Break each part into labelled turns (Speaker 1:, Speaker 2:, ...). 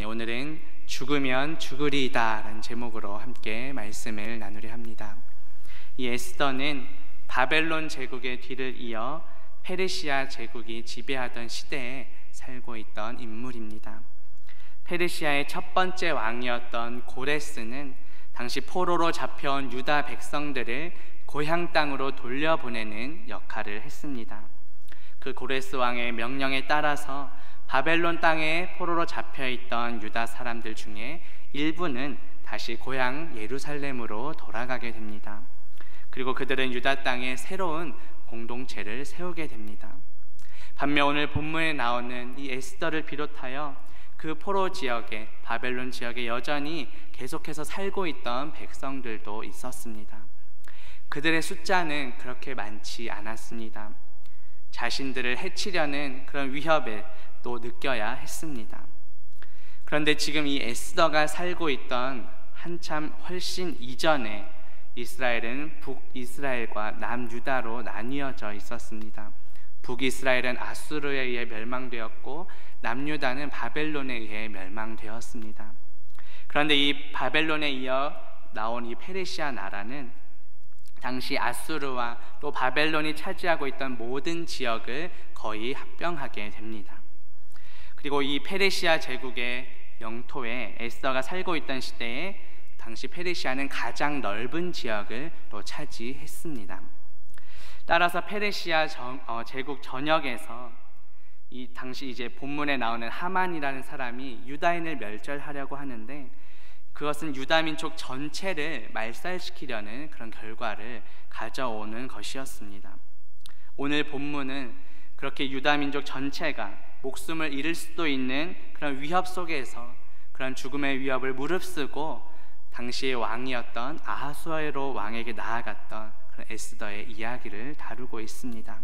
Speaker 1: 오늘은 죽으면 죽으리이다 라는 제목으로 함께 말씀을 나누려 합니다. 이 에스더는 바벨론 제국의 뒤를 이어 페르시아 제국이 지배하던 시대에 살고 있던 인물입니다. 페르시아의 첫 번째 왕이었던 고레스는 당시 포로로 잡혀온 유다 백성들을 고향 땅으로 돌려보내는 역할을 했습니다. 그 고레스 왕의 명령에 따라서 바벨론 땅에 포로로 잡혀있던 유다 사람들 중에 일부는 다시 고향 예루살렘으로 돌아가게 됩니다. 그리고 그들은 유다 땅에 새로운 공동체를 세우게 됩니다. 반면 오늘 본문에 나오는 이 에스더를 비롯하여 그 포로 지역에, 바벨론 지역에 여전히 계속해서 살고 있던 백성들도 있었습니다. 그들의 숫자는 그렇게 많지 않았습니다. 자신들을 해치려는 그런 위협을 또 느껴야 했습니다. 그런데 지금 이 에스더가 살고 있던 한참 훨씬 이전에 이스라엘은 북이스라엘과 남유다로 나뉘어져 있었습니다. 북이스라엘은 아수르에 의해 멸망되었고 남유다는 바벨론에 의해 멸망되었습니다. 그런데 이 바벨론에 이어 나온 이 페르시아 나라는 당시 아수르와 또 바벨론이 차지하고 있던 모든 지역을 거의 합병하게 됩니다. 그리고 이 페르시아 제국의 영토에 에스더가 살고 있던 시대에 당시 페르시아는 가장 넓은 지역을 또 차지했습니다. 따라서 페르시아 제국 전역에서 이 당시 이제 본문에 나오는 하만이라는 사람이 유다인을 멸절하려고 하는데 그것은 유다 민족 전체를 말살시키려는 그런 결과를 가져오는 것이었습니다. 오늘 본문은 그렇게 유다 민족 전체가 목숨을 잃을 수도 있는 그런 위협 속에서 그런 죽음의 위협을 무릅쓰고 당시의 왕이었던 아하수에로 왕에게 나아갔던 그런 에스더의 이야기를 다루고 있습니다.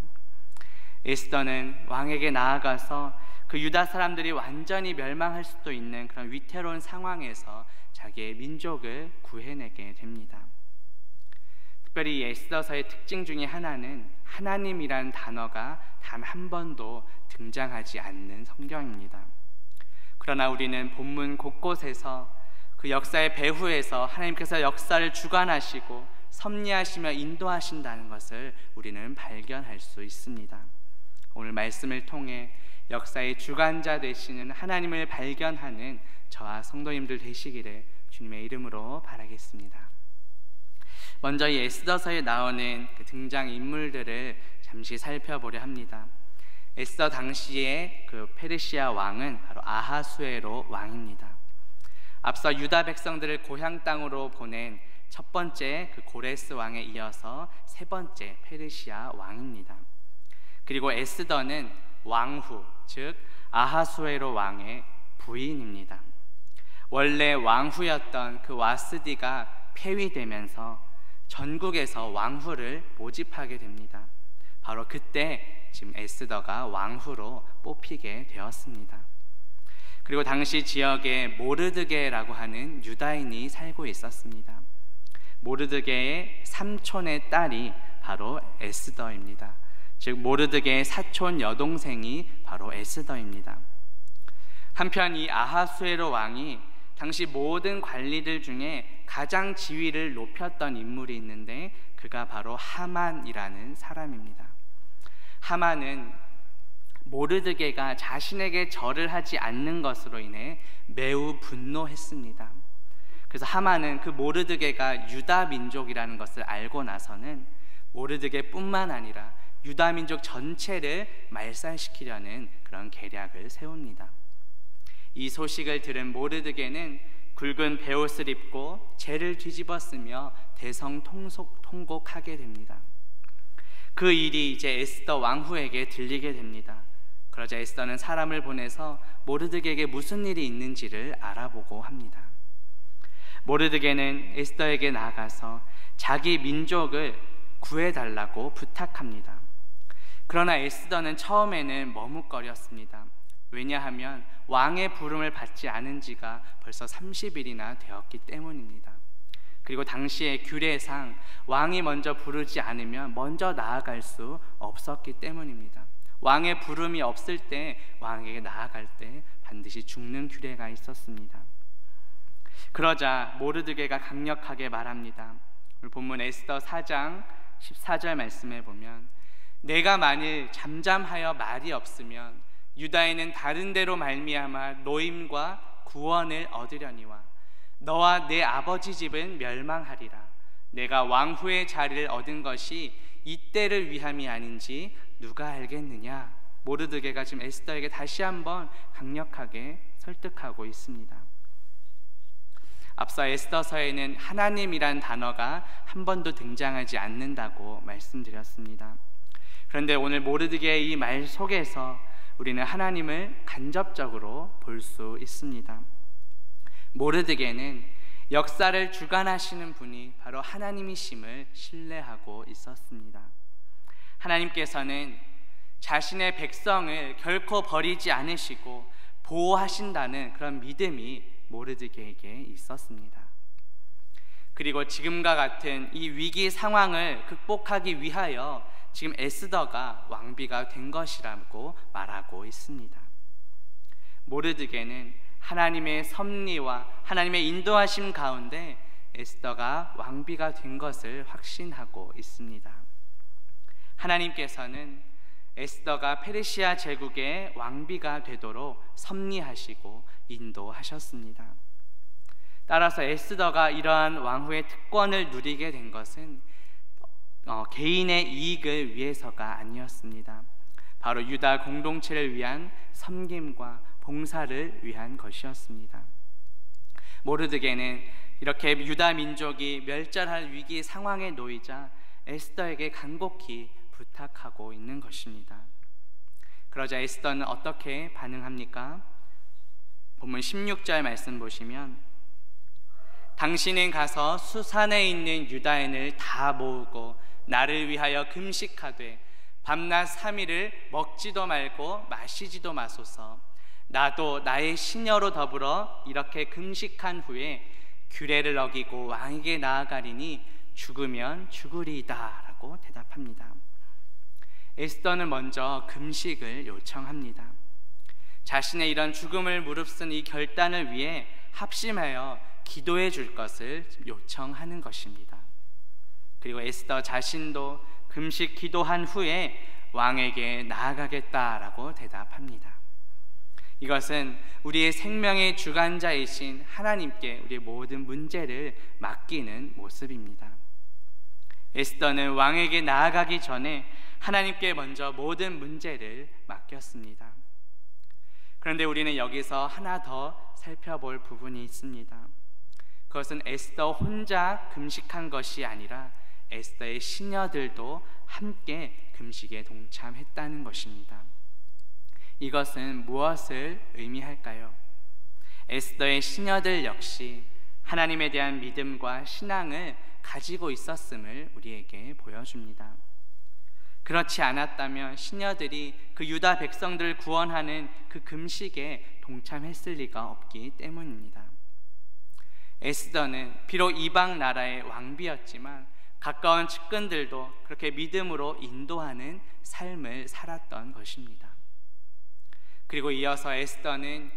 Speaker 1: 에스더는 왕에게 나아가서 그 유다 사람들이 완전히 멸망할 수도 있는 그런 위태로운 상황에서 자기의 민족을 구해내게 됩니다. 특별히 이 에스더서의 특징 중에 하나는 하나님이란 단어가 단 한 번도 등장하지 않는 성경입니다. 그러나 우리는 본문 곳곳에서 그 역사의 배후에서 하나님께서 역사를 주관하시고 섭리하시며 인도하신다는 것을 우리는 발견할 수 있습니다. 오늘 말씀을 통해 역사의 주관자 되시는 하나님을 발견하는 저와 성도님들 되시기를 주님의 이름으로 바라겠습니다. 먼저 이 에스더서에 나오는 그 등장인물들을 잠시 살펴보려 합니다. 에스더 당시의 그 페르시아 왕은 바로 아하수에로 왕입니다. 앞서 유다 백성들을 고향 땅으로 보낸 첫 번째 그 고레스 왕에 이어서 세 번째 페르시아 왕입니다. 그리고 에스더는 왕후, 즉 아하수에로 왕의 부인입니다. 원래 왕후였던 그 와스디가 폐위되면서 전국에서 왕후를 모집하게 됩니다. 바로 그때 지금 에스더가 왕후로 뽑히게 되었습니다. 그리고 당시 지역에 모르드게라고 하는 유다인이 살고 있었습니다. 모르드게의 삼촌의 딸이 바로 에스더입니다. 즉 모르드게의 사촌 여동생이 바로 에스더입니다. 한편 이 아하수에로 왕이 당시 모든 관리들 중에 가장 지위를 높였던 인물이 있는데 그가 바로 하만이라는 사람입니다. 하만은 모르드게가 자신에게 절을 하지 않는 것으로 인해 매우 분노했습니다. 그래서 하만은 그 모르드게가 유다 민족이라는 것을 알고 나서는 모르드게뿐만 아니라 유다 민족 전체를 말살시키려는 그런 계략을 세웁니다. 이 소식을 들은 모르드게는 굵은 베옷을 입고 재를 뒤집어 쓰며 대성통곡하게 됩니다. 그 일이 이제 에스더 왕후에게 들리게 됩니다. 그러자 에스더는 사람을 보내서 모르드게에게 무슨 일이 있는지를 알아보고 합니다. 모르드게는 에스더에게 나아가서 자기 민족을 구해달라고 부탁합니다. 그러나 에스더는 처음에는 머뭇거렸습니다. 왜냐하면 왕의 부름을 받지 않은 지가 벌써 30일이나 되었기 때문입니다. 그리고 당시의 규례상 왕이 먼저 부르지 않으면 먼저 나아갈 수 없었기 때문입니다. 왕의 부름이 없을 때 왕에게 나아갈 때 반드시 죽는 규례가 있었습니다. 그러자 모르드게가 강력하게 말합니다. 오늘 본문 에스더 4장 14절 말씀에 보면 내가 만일 잠잠하여 말이 없으면 유다인은 다른 데로 말미암아 노임과 구원을 얻으려니와 너와 내 아버지 집은 멸망하리라. 내가 왕후의 자리를 얻은 것이 이때를 위함이 아닌지 누가 알겠느냐. 모르드게가 지금 에스더에게 다시 한번 강력하게 설득하고 있습니다. 앞서 에스더서에는 하나님이란 단어가 한 번도 등장하지 않는다고 말씀드렸습니다. 그런데 오늘 모르드게의 이 말 속에서 우리는 하나님을 간접적으로 볼 수 있습니다. 모르드게는 역사를 주관하시는 분이 바로 하나님이심을 신뢰하고 있었습니다. 하나님께서는 자신의 백성을 결코 버리지 않으시고 보호하신다는 그런 믿음이 모르드게에게 있었습니다. 그리고 지금과 같은 이 위기 상황을 극복하기 위하여 지금 에스더가 왕비가 된 것이라고 말하고 있습니다. 모르드게는 하나님의 섭리와 하나님의 인도하심 가운데 에스더가 왕비가 된 것을 확신하고 있습니다. 하나님께서는 에스더가 페르시아 제국의 왕비가 되도록 섭리하시고 인도하셨습니다. 따라서 에스더가 이러한 왕후의 특권을 누리게 된 것은 개인의 이익을 위해서가 아니었습니다. 바로 유다 공동체를 위한 섬김과 봉사를 위한 것이었습니다. 모르드게는 이렇게 유다 민족이 멸절할 위기 상황에 놓이자 에스더에게 간곡히 부탁하고 있는 것입니다. 그러자 에스더는 어떻게 반응합니까? 본문 16절 말씀 보시면 당신은 가서 수산에 있는 유다인을 다 모으고 나를 위하여 금식하되 밤낮 3일을 먹지도 말고 마시지도 마소서. 나도 나의 시녀로 더불어 이렇게 금식한 후에 규례를 어기고 왕에게 나아가리니 죽으면 죽으리이다 라고 대답합니다. 에스더는 먼저 금식을 요청합니다. 자신의 이런 죽음을 무릅쓴 이 결단을 위해 합심하여 기도해 줄 것을 요청하는 것입니다. 그리고 에스더 자신도 금식 기도한 후에 왕에게 나아가겠다라고 대답합니다. 이것은 우리의 생명의 주관자이신 하나님께 우리의 모든 문제를 맡기는 모습입니다. 에스더는 왕에게 나아가기 전에 하나님께 먼저 모든 문제를 맡겼습니다. 그런데 우리는 여기서 하나 더 살펴볼 부분이 있습니다. 그것은 에스더 혼자 금식한 것이 아니라 에스더의 시녀들도 함께 금식에 동참했다는 것입니다. 이것은 무엇을 의미할까요? 에스더의 시녀들 역시 하나님에 대한 믿음과 신앙을 가지고 있었음을 우리에게 보여줍니다. 그렇지 않았다면 시녀들이 그 유다 백성들을 구원하는 그 금식에 동참했을 리가 없기 때문입니다. 에스더는 비록 이방 나라의 왕비였지만 가까운 측근들도 그렇게 믿음으로 인도하는 삶을 살았던 것입니다. 그리고 이어서 에스더는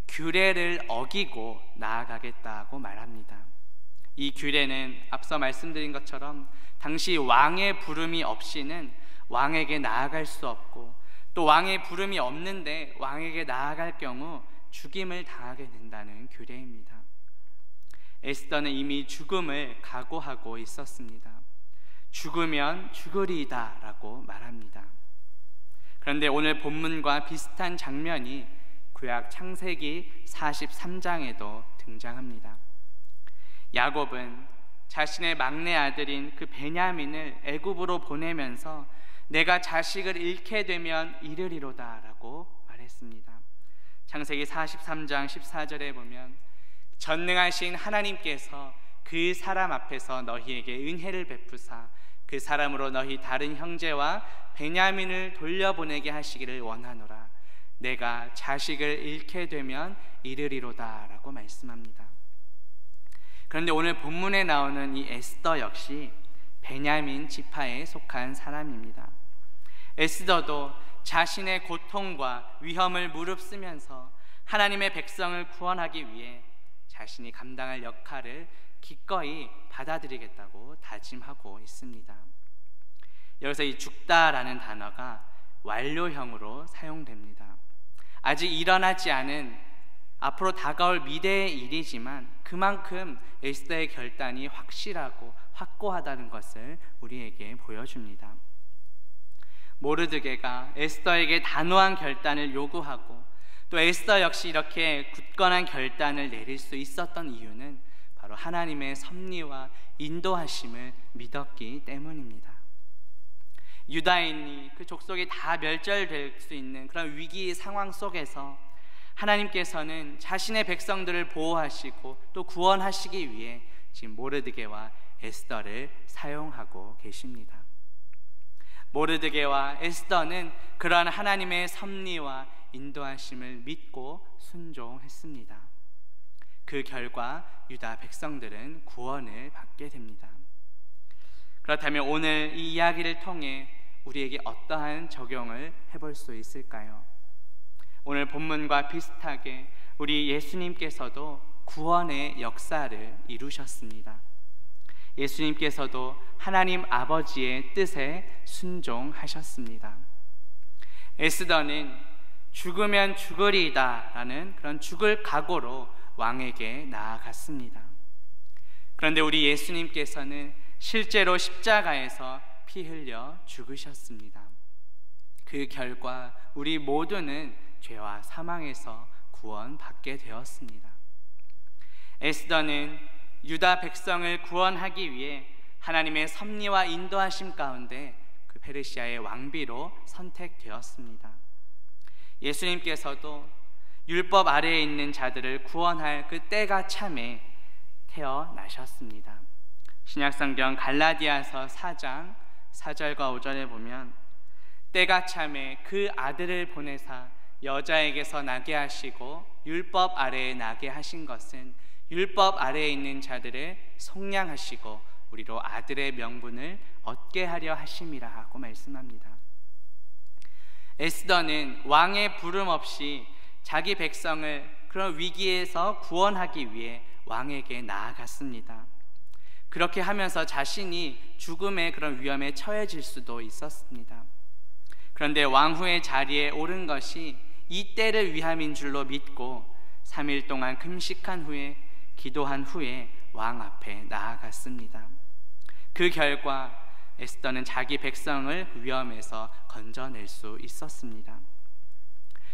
Speaker 1: 규례를 어기고 나아가겠다고 말합니다. 이 규례는 앞서 말씀드린 것처럼 당시 왕의 부름이 없이는 왕에게 나아갈 수 없고, 또 왕의 부름이 없는데 왕에게 나아갈 경우 죽임을 당하게 된다는 규례입니다. 에스더는 이미 죽음을 각오하고 있었습니다. 죽으면 죽으리이다 라고 말합니다. 그런데 오늘 본문과 비슷한 장면이 구약 창세기 43장에도 등장합니다. 야곱은 자신의 막내 아들인 그 베냐민을 애굽으로 보내면서 내가 자식을 잃게 되면 잃으리로다 라고 말했습니다. 창세기 43장 14절에 보면 전능하신 하나님께서 그 사람 앞에서 너희에게 은혜를 베푸사 그 사람으로 너희 다른 형제와 베냐민을 돌려보내게 하시기를 원하노라. 내가 자식을 잃게 되면 잃으리로다 라고 말씀합니다. 그런데 오늘 본문에 나오는 이 에스더 역시 베냐민 지파에 속한 사람입니다. 에스더도 자신의 고통과 위험을 무릅쓰면서 하나님의 백성을 구원하기 위해 자신이 감당할 역할을 기꺼이 받아들이겠다고 다짐하고 있습니다. 여기서 이 죽다라는 단어가 완료형으로 사용됩니다. 아직 일어나지 않은 앞으로 다가올 미래의 일이지만 그만큼 에스더의 결단이 확실하고 확고하다는 것을 우리에게 보여줍니다. 모르드게가 에스더에게 단호한 결단을 요구하고 또 에스더 역시 이렇게 굳건한 결단을 내릴 수 있었던 이유는 바로 하나님의 섭리와 인도하심을 믿었기 때문입니다. 유다인이 그 족속이 다 멸절될 수 있는 그런 위기 상황 속에서 하나님께서는 자신의 백성들을 보호하시고 또 구원하시기 위해 지금 모르드게와 에스더를 사용하고 계십니다. 모르드게와 에스더는 그러한 하나님의 섭리와 인도하심을 믿고 순종했습니다. 그 결과 유다 백성들은 구원을 받게 됩니다. 그렇다면 오늘 이 이야기를 통해 우리에게 어떠한 적용을 해볼 수 있을까요? 오늘 본문과 비슷하게 우리 예수님께서도 구원의 역사를 이루셨습니다. 예수님께서도 하나님 아버지의 뜻에 순종하셨습니다. 에스더는 죽으면 죽으리이다 라는 그런 죽을 각오로 왕에게 나아갔습니다. 그런데 우리 예수님께서는 실제로 십자가에서 피 흘려 죽으셨습니다. 그 결과 우리 모두는 죄와 사망에서 구원받게 되었습니다. 에스더는 유다 백성을 구원하기 위해 하나님의 섭리와 인도하심 가운데 그 페르시아의 왕비로 선택되었습니다. 예수님께서도 율법 아래에 있는 자들을 구원할 그 때가 참에 태어나셨습니다. 신약성경 갈라디아서 4장 4절과 5절에 보면 때가 참에 그 아들을 보내사 여자에게서 나게 하시고 율법 아래에 나게 하신 것은 율법 아래에 있는 자들을 속량하시고 우리로 아들의 명분을 얻게 하려 하심이라 하고 말씀합니다. 에스더는 왕의 부름 없이 자기 백성을 그런 위기에서 구원하기 위해 왕에게 나아갔습니다. 그렇게 하면서 자신이 죽음의 그런 위험에 처해질 수도 있었습니다. 그런데 왕후의 자리에 오른 것이 이 때를 위함인 줄로 믿고 3일 동안 금식한 후에 기도한 후에 왕 앞에 나아갔습니다. 그 결과 에스더는 자기 백성을 위험에서 건져낼 수 있었습니다.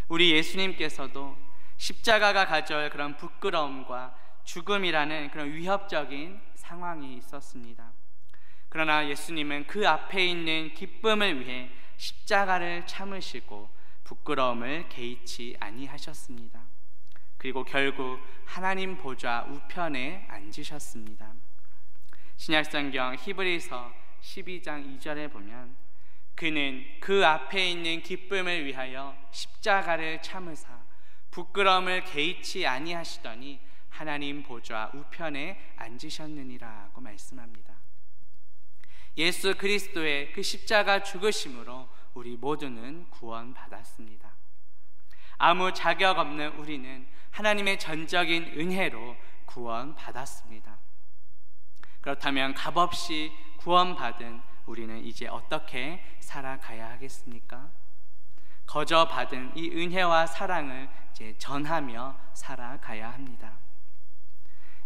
Speaker 1: 우리 예수님께서도 십자가가 가져올 그런 부끄러움과 죽음이라는 그런 위협적인 상황이 있었습니다. 그러나 예수님은 그 앞에 있는 기쁨을 위해 십자가를 참으시고 부끄러움을 개의치 아니하셨습니다. 그리고 결국 하나님 보좌 우편에 앉으셨습니다. 신약성경 히브리서 12장 2절에 보면 그는 그 앞에 있는 기쁨을 위하여 십자가를 참으사 부끄러움을 개의치 아니하시더니 하나님 보좌 우편에 앉으셨느니라고 말씀합니다. 예수 그리스도의 그 십자가 죽으심으로 우리 모두는 구원받았습니다. 아무 자격 없는 우리는 하나님의 전적인 은혜로 구원받았습니다. 그렇다면 값없이 구원받은 우리는 이제 어떻게 살아가야 하겠습니까? 거저 받은 이 은혜와 사랑을 이제 전하며 살아가야 합니다.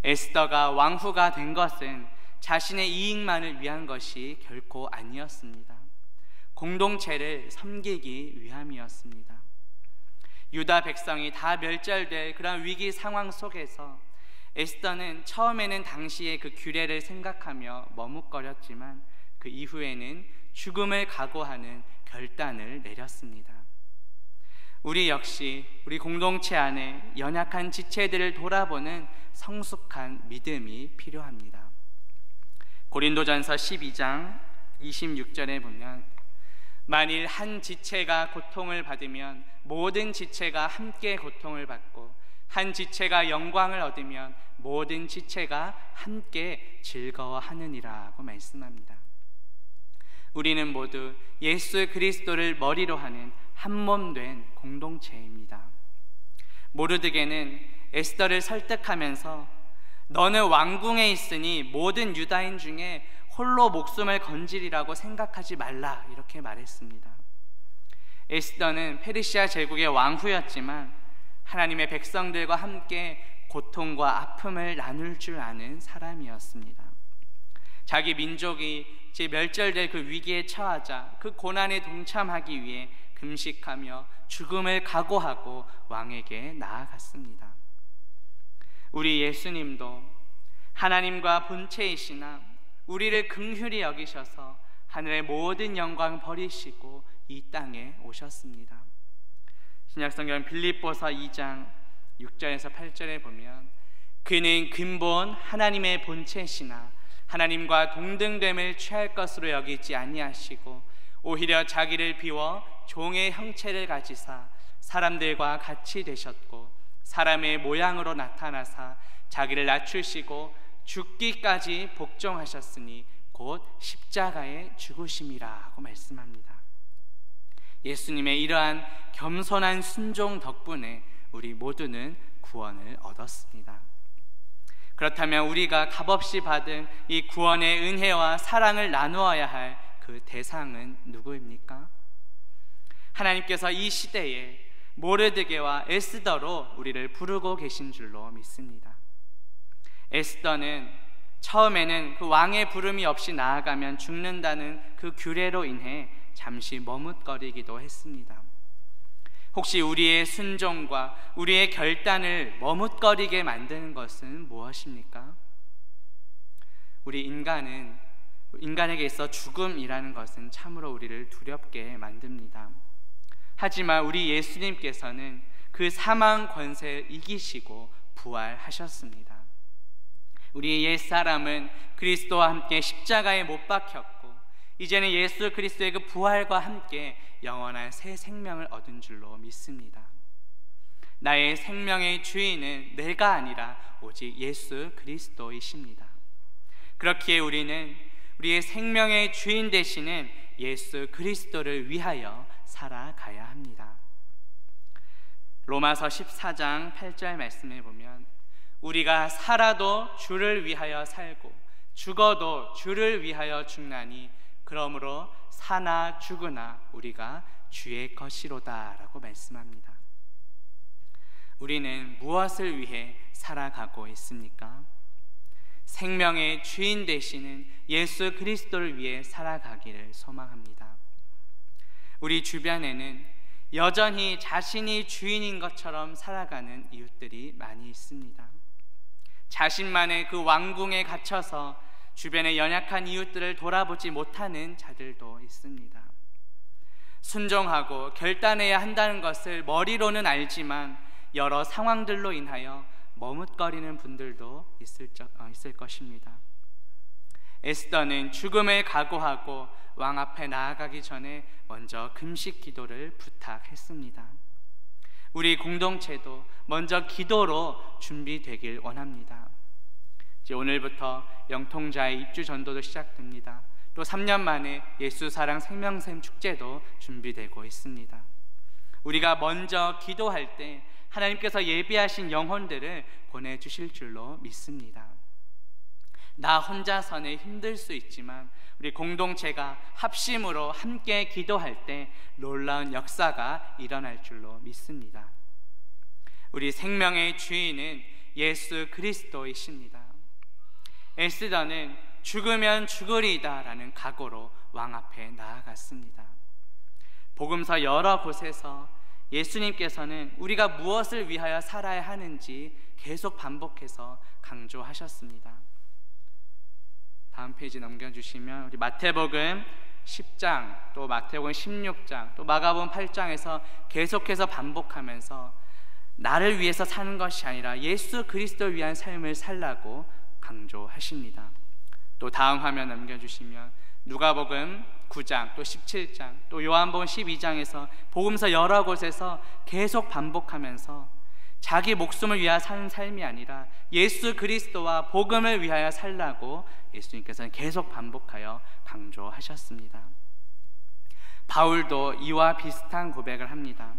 Speaker 1: 에스더가 왕후가 된 것은 자신의 이익만을 위한 것이 결코 아니었습니다. 공동체를 섬기기 위함이었습니다. 유다 백성이 다 멸절될 그런 위기 상황 속에서 에스더는 처음에는 당시의 그 규례를 생각하며 머뭇거렸지만 그 이후에는 죽음을 각오하는 결단을 내렸습니다. 우리 역시 우리 공동체 안에 연약한 지체들을 돌아보는 성숙한 믿음이 필요합니다. 고린도전서 12장 26절에 보면 만일 한 지체가 고통을 받으면 모든 지체가 함께 고통을 받고 한 지체가 영광을 얻으면 모든 지체가 함께 즐거워하느니라고 말씀합니다. 우리는 모두 예수 그리스도를 머리로 하는 한 몸 된 공동체입니다. 모르드게는 에스더를 설득하면서 너는 왕궁에 있으니 모든 유다인 중에 홀로 목숨을 건지리라고 생각하지 말라, 이렇게 말했습니다. 에스더는 페르시아 제국의 왕후였지만 하나님의 백성들과 함께 고통과 아픔을 나눌 줄 아는 사람이었습니다. 자기 민족이 이제 멸절될 그 위기에 처하자 그 고난에 동참하기 위해 금식하며 죽음을 각오하고 왕에게 나아갔습니다. 우리 예수님도 하나님과 본체이시나 우리를 긍휼히 여기셔서 하늘의 모든 영광 버리시고 이 땅에 오셨습니다. 신약성경 빌립보서 2장 6절에서 8절에 보면 그는 근본 하나님의 본체시나 하나님과 동등됨을 취할 것으로 여기지 아니하시고 오히려 자기를 비워 종의 형체를 가지사 사람들과 같이 되셨고 사람의 모양으로 나타나사 자기를 낮추시고 죽기까지 복종하셨으니 곧 십자가에 죽으심이라고 말씀합니다. 예수님의 이러한 겸손한 순종 덕분에 우리 모두는 구원을 얻었습니다. 그렇다면 우리가 값없이 받은 이 구원의 은혜와 사랑을 나누어야 할 그 대상은 누구입니까? 하나님께서 이 시대에 모르드게와 에스더로 우리를 부르고 계신 줄로 믿습니다. 에스더는 처음에는 그 왕의 부름이 없이 나아가면 죽는다는 그 규례로 인해 잠시 머뭇거리기도 했습니다. 혹시 우리의 순종과 우리의 결단을 머뭇거리게 만드는 것은 무엇입니까? 우리 인간에게 있어 죽음이라는 것은 참으로 우리를 두렵게 만듭니다. 하지만 우리 예수님께서는 그 사망 권세를 이기시고 부활하셨습니다. 우리의 옛사람은 그리스도와 함께 십자가에 못 박혔고 이제는 예수 그리스도의 그 부활과 함께 영원한 새 생명을 얻은 줄로 믿습니다. 나의 생명의 주인은 내가 아니라 오직 예수 그리스도이십니다. 그렇기에 우리는 우리의 생명의 주인 되시는 예수 그리스도를 위하여 살아가야 합니다. 로마서 14장 8절 말씀에 보면 우리가 살아도 주를 위하여 살고 죽어도 주를 위하여 죽나니 그러므로 사나 죽으나 우리가 주의 것이로다 라고 말씀합니다. 우리는 무엇을 위해 살아가고 있습니까? 생명의 주인 되시는 예수 그리스도를 위해 살아가기를 소망합니다. 우리 주변에는 여전히 자신이 주인인 것처럼 살아가는 이웃들이 많이 있습니다. 자신만의 그 왕궁에 갇혀서 주변의 연약한 이웃들을 돌아보지 못하는 자들도 있습니다. 순종하고 결단해야 한다는 것을 머리로는 알지만 여러 상황들로 인하여 머뭇거리는 분들도 있을 것입니다. 에스더는 죽음을 각오하고 왕 앞에 나아가기 전에 먼저 금식 기도를 부탁했습니다. 우리 공동체도 먼저 기도로 준비되길 원합니다. 이제 오늘부터 영통자의 입주 전도도 시작됩니다. 또 3년 만에 예수 사랑 생명샘 축제도 준비되고 있습니다. 우리가 먼저 기도할 때 하나님께서 예비하신 영혼들을 보내주실 줄로 믿습니다. 나 혼자서는 힘들 수 있지만 우리 공동체가 합심으로 함께 기도할 때 놀라운 역사가 일어날 줄로 믿습니다. 우리 생명의 주인은 예수 그리스도이십니다. 에스더는 죽으면 죽으리이다 라는 각오로 왕 앞에 나아갔습니다. 복음서 여러 곳에서 예수님께서는 우리가 무엇을 위하여 살아야 하는지 계속 반복해서 강조하셨습니다. 다음 페이지 넘겨주시면 우리 마태복음 10장 또 마태복음 16장 또 마가복음 8장에서 계속해서 반복하면서 나를 위해서 사는 것이 아니라 예수 그리스도를 위한 삶을 살라고 강조하십니다. 또 다음 화면 넘겨주시면 누가복음 9장 또 17장 또 요한복음 12장에서 복음서 여러 곳에서 계속 반복하면서 자기 목숨을 위하여 사는 삶이 아니라 예수 그리스도와 복음을 위하여 살라고 예수님께서는 계속 반복하여 강조하셨습니다. 바울도 이와 비슷한 고백을 합니다.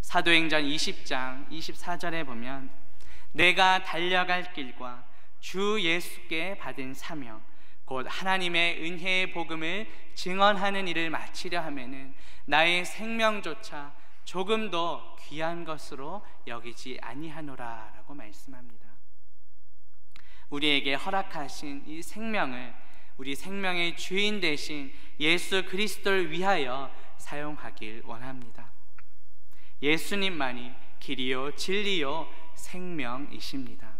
Speaker 1: 사도행전 20장 24절에 보면 내가 달려갈 길과 주 예수께 받은 사명 곧 하나님의 은혜의 복음을 증언하는 일을 마치려 하면은 나의 생명조차 조금도 귀한 것으로 여기지 아니하노라 라고 말씀합니다. 우리에게 허락하신 이 생명을 우리 생명의 주인 되신 예수 그리스도를 위하여 사용하길 원합니다. 예수님만이 길이요 진리요 생명이십니다.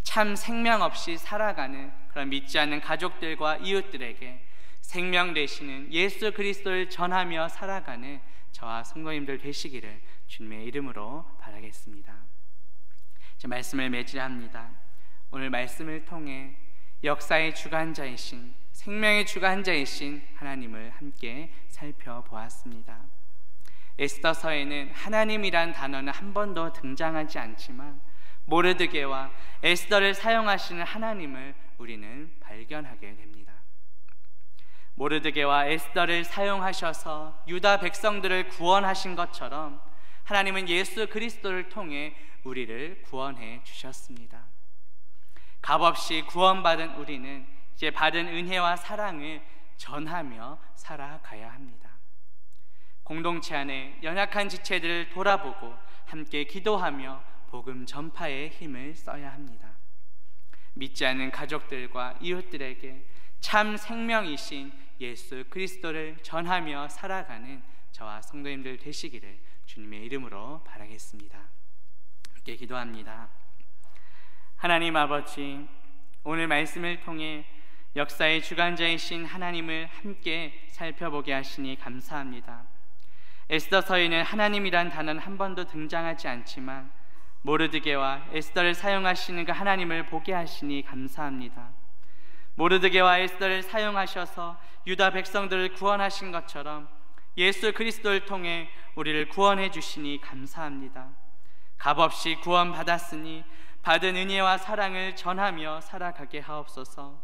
Speaker 1: 참 생명 없이 살아가는 그런 믿지 않는 가족들과 이웃들에게 생명 되시는 예수 그리스도를 전하며 살아가는 저와 성도님들 되시기를 주님의 이름으로 바라겠습니다. 말씀을 맺으합니다. 오늘 말씀을 통해 역사의 주관자이신 생명의 주관자이신 하나님을 함께 살펴보았습니다. 에스더서에는 하나님이란 단어는 한 번도 등장하지 않지만 모르드게와 에스더를 사용하시는 하나님을 우리는 발견하게 됩니다. 모르드게와 에스더를 사용하셔서 유다 백성들을 구원하신 것처럼 하나님은 예수 그리스도를 통해 우리를 구원해 주셨습니다. 값없이 구원받은 우리는 이제 받은 은혜와 사랑을 전하며 살아가야 합니다. 공동체 안에 연약한 지체들을 돌아보고 함께 기도하며 복음 전파에 힘을 써야 합니다. 믿지 않는 가족들과 이웃들에게 참 생명이신 예수 그리스도를 전하며 살아가는 저와 성도님들 되시기를 주님의 이름으로 바라겠습니다. 함께 기도합니다. 하나님 아버지, 오늘 말씀을 통해 역사의 주관자이신 하나님을 함께 살펴보게 하시니 감사합니다. 에스더서에는 하나님이란 단어는 한 번도 등장하지 않지만 모르드게와 에스더를 사용하시는 그 하나님을 보게 하시니 감사합니다. 모르드게와 에스더를 사용하셔서 유다 백성들을 구원하신 것처럼 예수 그리스도를 통해 우리를 구원해 주시니 감사합니다. 값없이 구원받았으니 받은 은혜와 사랑을 전하며 살아가게 하옵소서.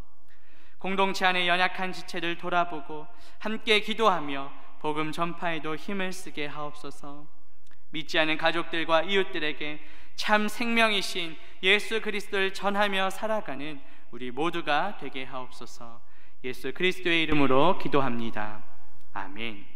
Speaker 1: 공동체 안에 연약한 지체를 돌아보고 함께 기도하며 복음 전파에도 힘을 쓰게 하옵소서. 믿지 않는 가족들과 이웃들에게 참 생명이신 예수 그리스도를 전하며 살아가는 우리 모두가 되게 하옵소서. 예수 그리스도의 이름으로 기도합니다. 아멘.